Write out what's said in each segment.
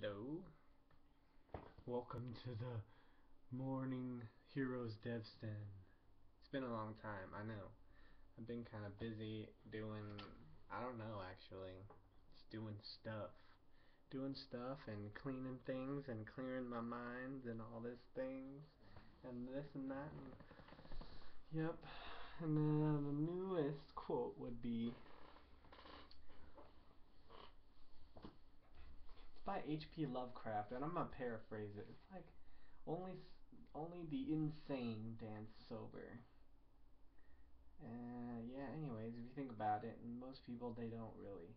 Hello. Welcome to the Morning Heroes Dev Stand. It's been a long time, I know. I've been kind of busy doing, I don't know actually, just doing stuff. Doing stuff and cleaning things and clearing my mind and all these things and this and that. Yep. And the newest quote would be, by H.P. Lovecraft, and I'm gonna paraphrase it. It's like only the insane dance sober. Yeah. Anyways, if you think about it, most people, they don't really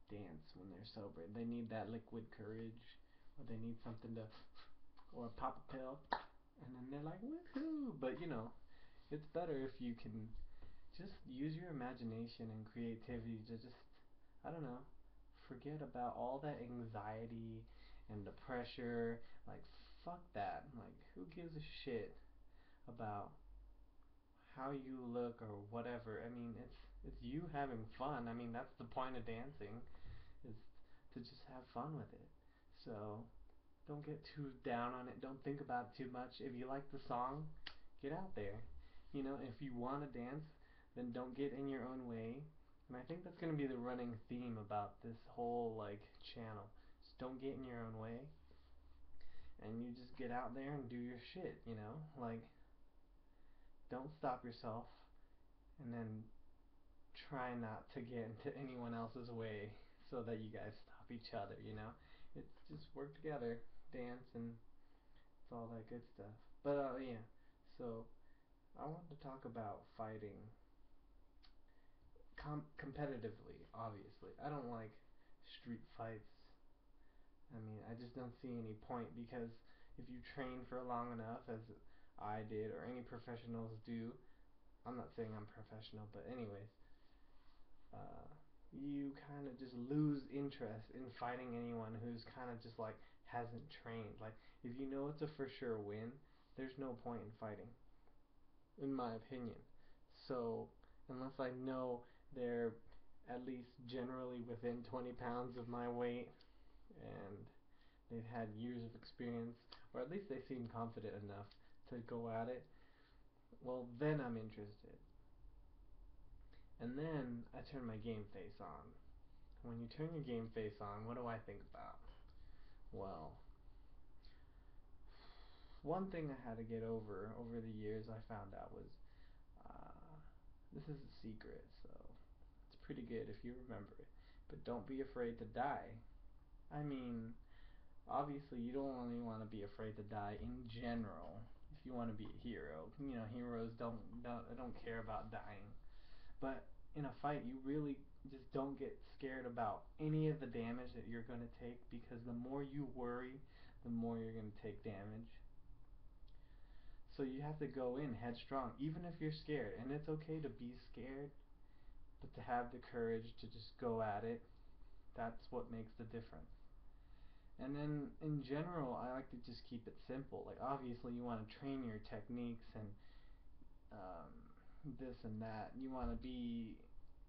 dance when they're sober. They need that liquid courage, or they need something to, or pop a pill, and then they're like woohoo. But it's better if you can just use your imagination and creativity to just, I don't know, forget about all that anxiety and the pressure. Like, fuck that. Like, who gives a shit about how you look or whatever? I mean, it's you having fun. I mean, that's the point of dancing, is to just have fun with it. So don't get too down on it. Don't think about it too much. If you like the song, get out there. If you want to dance, then don't get in your own way. And I think that's going to be the running theme about this whole channel. Just don't get in your own way. And you just get out there and do your shit, Like, don't stop yourself, and then try not to get into anyone else's way so that you guys stop each other, It's just work together, dance, and it's all that good stuff. But yeah, so I wanted to talk about fighting competitively. Obviously, I don't like street fights. I mean, I just don't see any point, because if you train for long enough, as I did, or any professionals do, I'm not saying I'm professional, but anyways, uh, you kind of just lose interest in fighting anyone who's kind of just like hasn't trained. Like, if you know it's a for sure win, there's no point in fighting, in my opinion. So unless I know they're at least generally within 20 pounds of my weight, and they've had years of experience, or at least they seem confident enough to go at it, well, then I'm interested. And then I turn my game face on. When you turn your game face on, what do I think about? Well, one thing I had to get over the years, I found out was, uh, this is a secret, so it's pretty good if you remember it. But don't be afraid to die. I mean, obviously you don't only want to be afraid to die in general. If you want to be a hero, heroes don't care about dying. But in a fight, you really just don't get scared about any of the damage that you're going to take, because the more you worry, the more you're going to take damage. So you have to go in headstrong, even if you're scared. And it's okay to be scared, but to have the courage to just go at it, that's what makes the difference. And then in general, I like to just keep it simple. Like, obviously you want to train your techniques and this and that. You want to be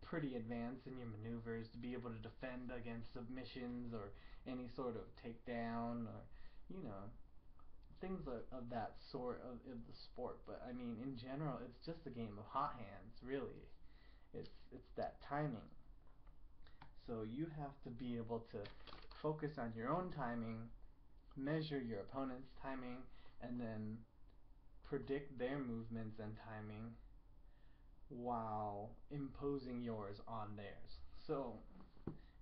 pretty advanced in your maneuvers to be able to defend against submissions or any sort of takedown, or things of that sort of the sport. But I mean, in general, it's just a game of hot hands, really. It's that timing. So you have to be able to focus on your own timing, measure your opponent's timing, and then predict their movements and timing while imposing yours on theirs. So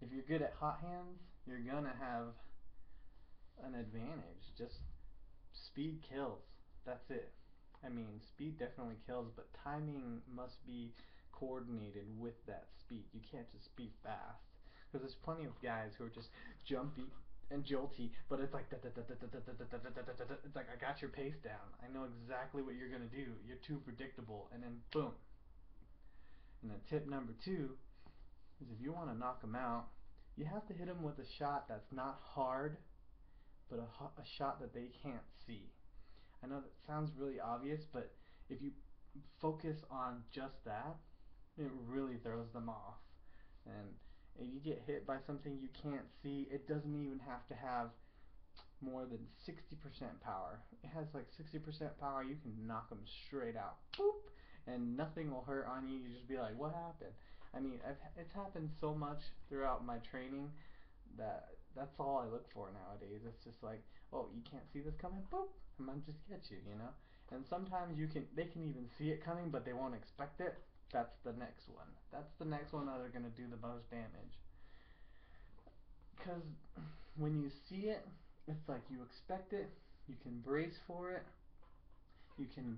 if you're good at hot hands, you're gonna have an advantage. Just speed kills. That's it. I mean, speed definitely kills, but timing must be coordinated with that speed. You can't just be fast, because there's plenty of guys who are just jumpy and jolty, but it's like it's like, I got your pace down. I know exactly what you're gonna do. You're too predictable, and then boom. And then tip number 2 is, if you want to knock them out, you have to hit them with a shot that's not hard, but a shot that they can't see. I know that sounds really obvious, but if you focus on just that, it really throws them off. And If you get hit by something you can't see, it doesn't even have to have more than 60% power. It has like 60% power, you can knock them straight out. Boop! And nothing will hurt on you. You just be like, what happened? I mean, it's happened so much throughout my training that that's all I look for nowadays. It's just like, oh, you can't see this coming? Boop! I might just get you, you know? And sometimes they can even see it coming, but they won't expect it. That's the next one. That's the next one that are going to do the most damage. Because when you see it, it's like you expect it, you can brace for it, you can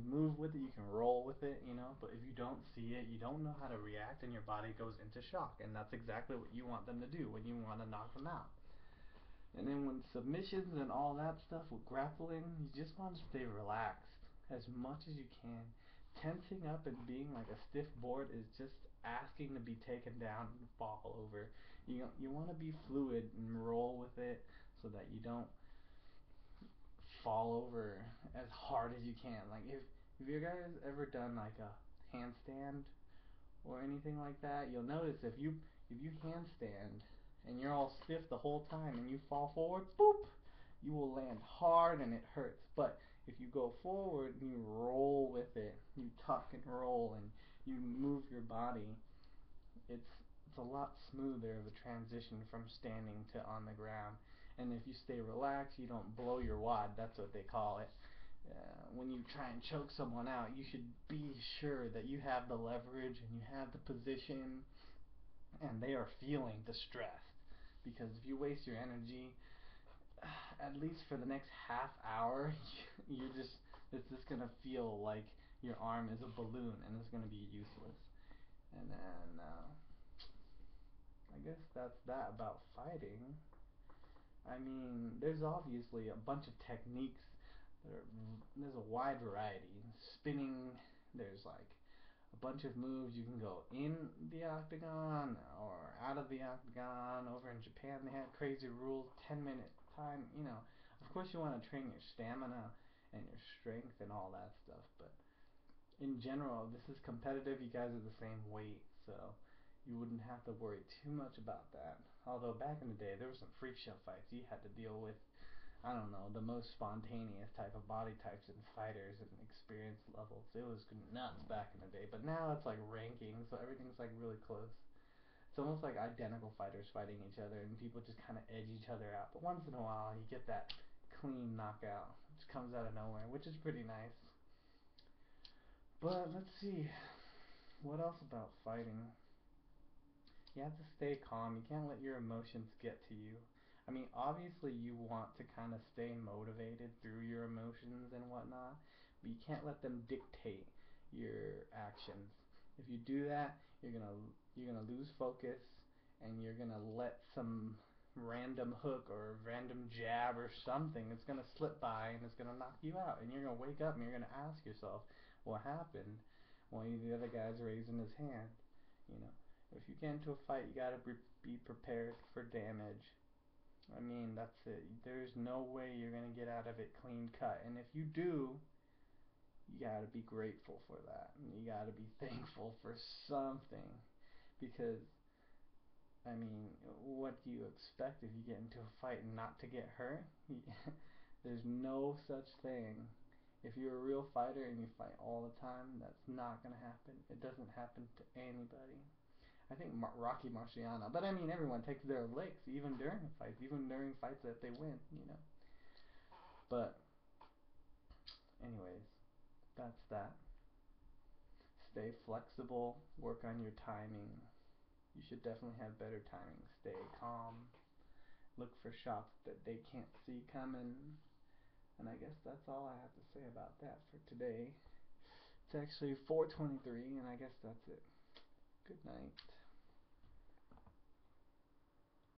move with it, you can roll with it, you know. But if you don't see it, you don't know how to react, and your body goes into shock. And that's exactly what you want them to do when you want to knock them out. And then when submissions and all that stuff with grappling, you just want to stay relaxed as much as you can. Tensing up and being like a stiff board is just asking to be taken down and fall over. You want to be fluid and roll with it so that you don't fall over as hard as you can. Like if you guys ever done like a handstand or anything like that, you'll notice if you handstand and you're all stiff the whole time and you fall forward, boop, you will land hard and it hurts. But if you go forward and you roll with it, you tuck and roll and you move your body, it's a lot smoother of a transition from standing to on the ground. And if you stay relaxed, you don't blow your wad. That's what they call it. When you try and choke someone out, you should be sure that you have the leverage and you have the position and they are feeling the stress. Because if you waste your energy, at least for the next half hour, it's just gonna feel like your arm is a balloon and it's gonna be useless. And then I guess that's that about fighting. I mean, there's obviously a bunch of techniques. There's a wide variety. Spinning, there's like a bunch of moves. You can go in the octagon or out of the octagon. Over in Japan, they have crazy rules, 10-minute time. You know, of course, you want to train your stamina and your strength and all that stuff. But in general, this is competitive. You guys are the same weight, so you wouldn't have to worry too much about that. Although back in the day, there were some freak show fights. You had to deal with, I don't know, the most spontaneous type of body types and fighters and experience levels. It was nuts back in the day. But now it's like ranking, so everything's like really close. It's almost like identical fighters fighting each other, and people just kind of edge each other out. But once in a while, you get that clean knockout, which comes out of nowhere, which is pretty nice. But let's see, what else about fighting? You have to stay calm. You can't let your emotions get to you. I mean, obviously, you want to kind of stay motivated through your emotions and whatnot, but you can't let them dictate your actions. If you do that, you're gonna lose focus, and you're gonna let some random hook or random jab or something. It's gonna slip by and it's gonna knock you out, and you're gonna wake up and you're gonna ask yourself, what happened? Well, the other guy's raising his hand, you know. If you get into a fight, you gotta be prepared for damage. I mean, that's it. There's no way you're gonna get out of it clean cut. And if you do, you gotta be grateful for that. And you gotta be thankful for something. Because, I mean, what do you expect if you get into a fight and not to get hurt? There's no such thing. If you're a real fighter and you fight all the time, that's not gonna happen. It doesn't happen to anybody. I think Rocky Marciano. But I mean, everyone takes their licks, even during fights, even during fights that they win, you know. But, anyways, that's that. Stay flexible, work on your timing. You should definitely have better timing. Stay calm, look for shots that they can't see coming. And I guess that's all I have to say about that for today. It's actually 4:23, and I guess that's it. Good night.